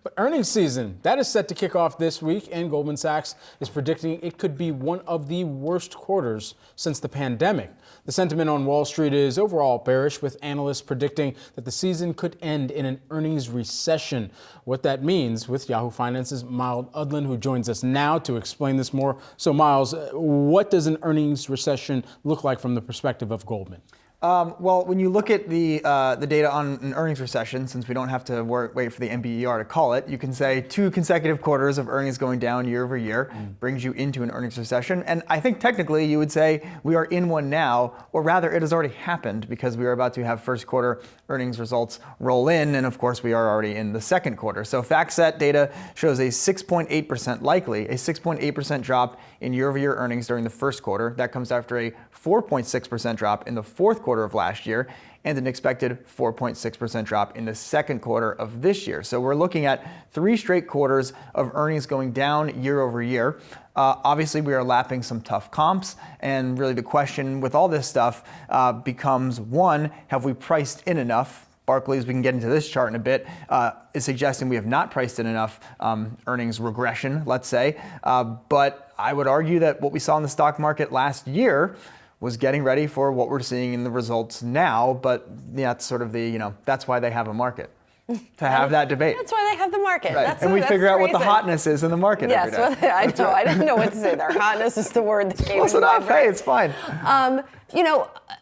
But earnings season, that is set to kick off this week, and Goldman Sachs is predicting it could be one of the worst quarters since the pandemic. The sentiment on Wall Street is overall bearish, with analysts predicting that the season could end in an earnings recession. What that means, with Yahoo Finance's Myles Udland, who joins us now to explain this more. So Myles, what does an earnings recession look like from the perspective of Goldman? Well, when you look at the data on an earnings recession, since we don't have to wait for the NBER to call it, you can say 2 consecutive quarters of earnings going down year over year brings you into an earnings recession. And I think technically you would say we are in one now, or rather it has already happened because we are about to have first quarter earnings results roll in. And of course, we are already in the second quarter. So FactSet data shows a 6.8% likely, a 6.8% drop in year over year earnings during the first quarter. That comes after a 4.6% drop in the fourth quarter of last year and an expected 4.6% drop in the second quarter of this year. So we're looking at 3 straight quarters of earnings going down year over year. Obviously, we are lapping some tough comps, and really the question with all this stuff becomes, one, have we priced in enough? Barclays, we can get into this chart in a bit, is suggesting we have not priced in enough earnings regression, let's say. But I would argue that what we saw in the stock market last year was getting ready for what we're seeing in the results now. But that's sort of that's why they have a market, to have that debate. That's why they have the market. Right. And we figure out what the hotness is in the market every day. Yes, I know. I didn't know what to say there. Hotness is the word that came Close enough. Hey, it's fine.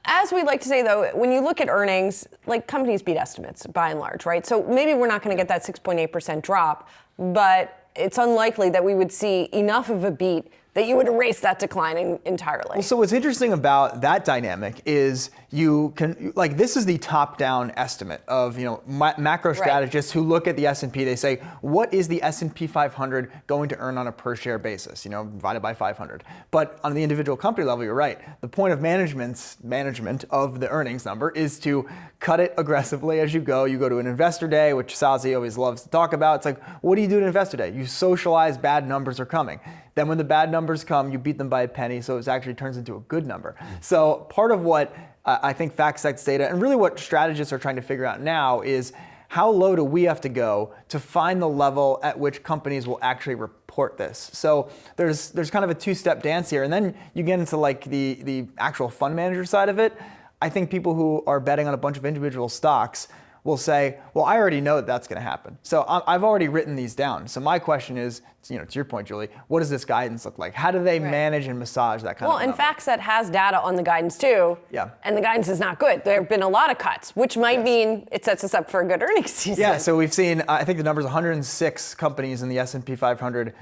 As we like to say, though, when you look at earnings, like companies beat estimates by and large, right? So maybe we're not going to get that 6.8% drop, but it's unlikely that we would see enough of a beat that you would erase that decline entirely. Well, so what's interesting about that dynamic is you can, this is the top-down estimate of, macro strategists who look at the S&P. They say, what is the S&P 500 going to earn on a per-share basis, divided by 500? But on the individual company level, you're right. The point of management of the earnings number is to cut it aggressively as you go. You go to an investor day, which Sazi always loves to talk about. It's like, what do you do at an investor day? You socialize bad numbers are coming. Then when the bad numbers come, you beat them by a penny, so it actually turns into a good number. So part of what I think FactSet's data, and really what strategists are trying to figure out now, is how low do we have to go to find the level at which companies will actually report this? So there's kind of a 2-step dance here, and then you get into the actual fund manager side of it. I think people who are betting on a bunch of individual stocks will say, well, I already know that's going to happen. So I've already written these down. So my question is, to your point, Julie, what does this guidance look like? How do they manage and massage that kind of number? Well, and FactSet has data on the guidance too. Yeah. And the guidance is not good. There have been a lot of cuts, which might mean it sets us up for a good earnings season. Yeah, so we've seen, I think the number's 106 companies in the S&P 500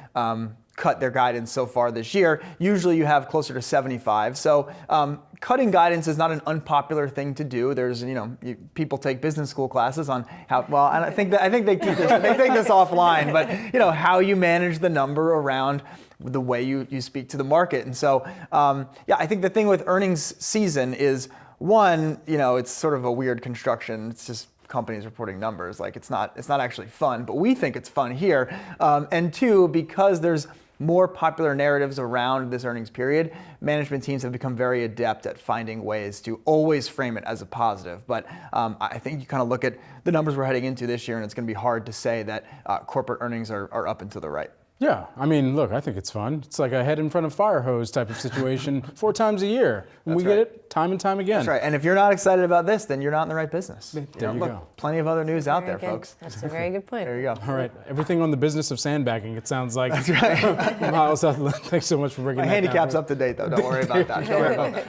cut their guidance so far this year. Usually you have closer to 75. So cutting guidance is not an unpopular thing to do. There's, people take business school classes on how, and I think they teach this, they take this offline, but how you manage the number around the way you speak to the market. And so, I think the thing with earnings season is, one, it's sort of a weird construction. It's just companies reporting numbers. It's not actually fun, but we think it's fun here. And 2, because there's more popular narratives around this earnings period, management teams have become very adept at finding ways to always frame it as a positive. But I think you kind of look at the numbers we're heading into this year, and it's going to be hard to say that corporate earnings are up and to the right. Yeah, look, I think it's fun. It's like a head in front of fire hose type of situation 4 times a year. And we get it time and time again. That's right. And if you're not excited about this, then you're not in the right business. There you go. Plenty of other news out there, folks. That's a very good point. There you go. All right. Everything on the business of sandbagging, it sounds like. That's right. Myles, thanks so much for bringing that down. My handicap's up to date, though. Don't worry about that. Don't worry about that.